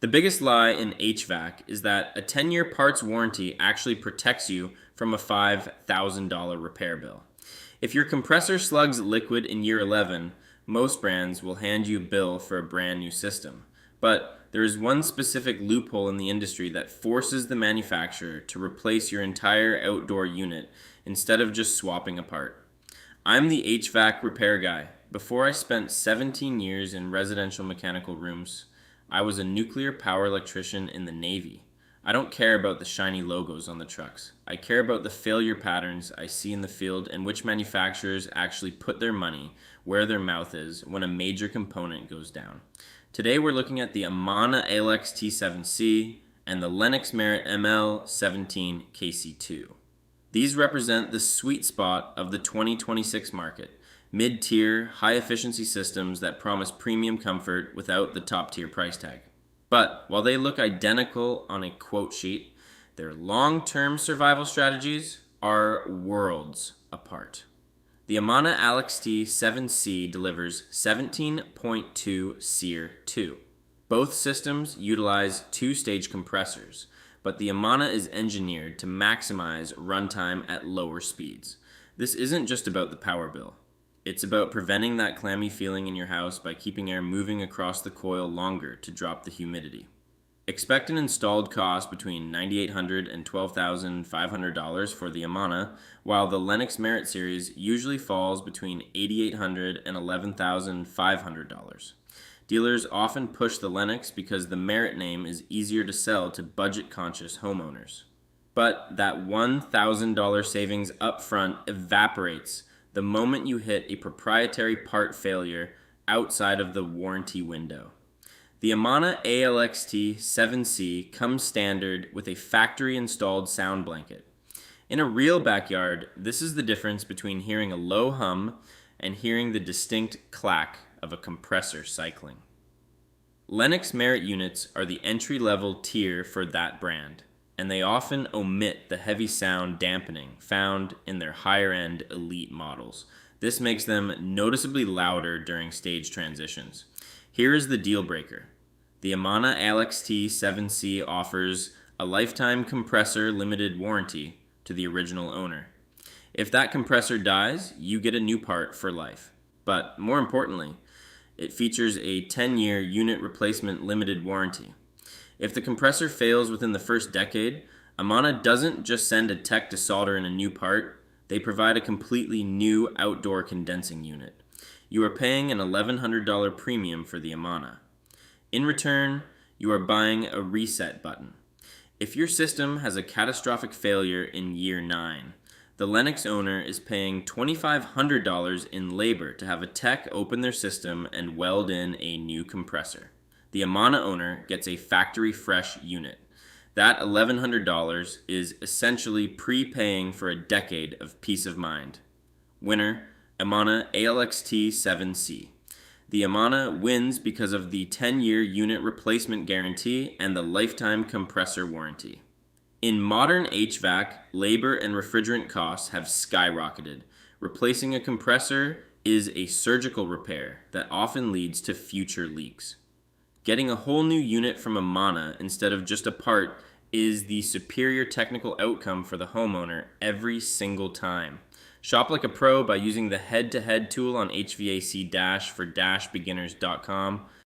The biggest lie in HVAC is that a 10-year parts warranty actually protects you from a $5,000 repair bill. If your compressor slugs liquid in year 11, most brands will hand you a bill for a brand new system. But there is one specific loophole in the industry that forces the manufacturer to replace your entire outdoor unit instead of just swapping a part. I'm the HVAC Repair Guy. Before I spent 17 years in residential mechanical rooms, I was a nuclear power electrician in the Navy. I don't care about the shiny logos on the trucks. I care about the failure patterns I see in the field and which manufacturers actually put their money where their mouth is when a major component goes down. Today we're looking at the Amana ALXT7C and the Lennox Merit ML17KC2. These represent the sweet spot of the 2026 market. Mid-tier, high-efficiency systems that promise premium comfort without the top-tier price tag. But while they look identical on a quote sheet, their long-term survival strategies are worlds apart. The Amana ALXT7C delivers 17.2 SEER 2. Both systems utilize two-stage compressors, but the Amana is engineered to maximize runtime at lower speeds. This isn't just about the power bill. It's about preventing that clammy feeling in your house by keeping air moving across the coil longer to drop the humidity. Expect an installed cost between $9,800 and $12,500 for the Amana, while the Lennox Merit series usually falls between $8,800 and $11,500. Dealers often push the Lennox because the Merit name is easier to sell to budget-conscious homeowners. But that $1,000 savings up front evaporates the moment you hit a proprietary part failure outside of the warranty window. The Amana ALXT7C comes standard with a factory-installed sound blanket. In a real backyard, this is the difference between hearing a low hum and hearing the distinct clack of a compressor cycling. Lennox Merit units are the entry-level tier for that brand, and they often omit the heavy sound dampening found in their higher-end elite models. This makes them noticeably louder during stage transitions. Here is the deal breaker. The Amana ALXT7C offers a lifetime compressor limited warranty to the original owner. If that compressor dies, you get a new part for life. But more importantly, it features a 10-year unit replacement limited warranty. If the compressor fails within the first decade, Amana doesn't just send a tech to solder in a new part, they provide a completely new outdoor condensing unit. You are paying an $1,100 premium for the Amana. In return, you are buying a reset button. If your system has a catastrophic failure in year 9, the Lennox owner is paying $2,500 in labor to have a tech open their system and weld in a new compressor. The Amana owner gets a factory fresh unit. That $1,100 is essentially prepaying for a decade of peace of mind. Winner, Amana ALXT7C. The Amana wins because of the 10-year unit replacement guarantee and the lifetime compressor warranty. In modern HVAC, labor and refrigerant costs have skyrocketed. Replacing a compressor is a surgical repair that often leads to future leaks. Getting a whole new unit from Amana instead of just a part is the superior technical outcome for the homeowner every single time. Shop like a pro by using the head-to-head tool on HVAC-for-beginners.com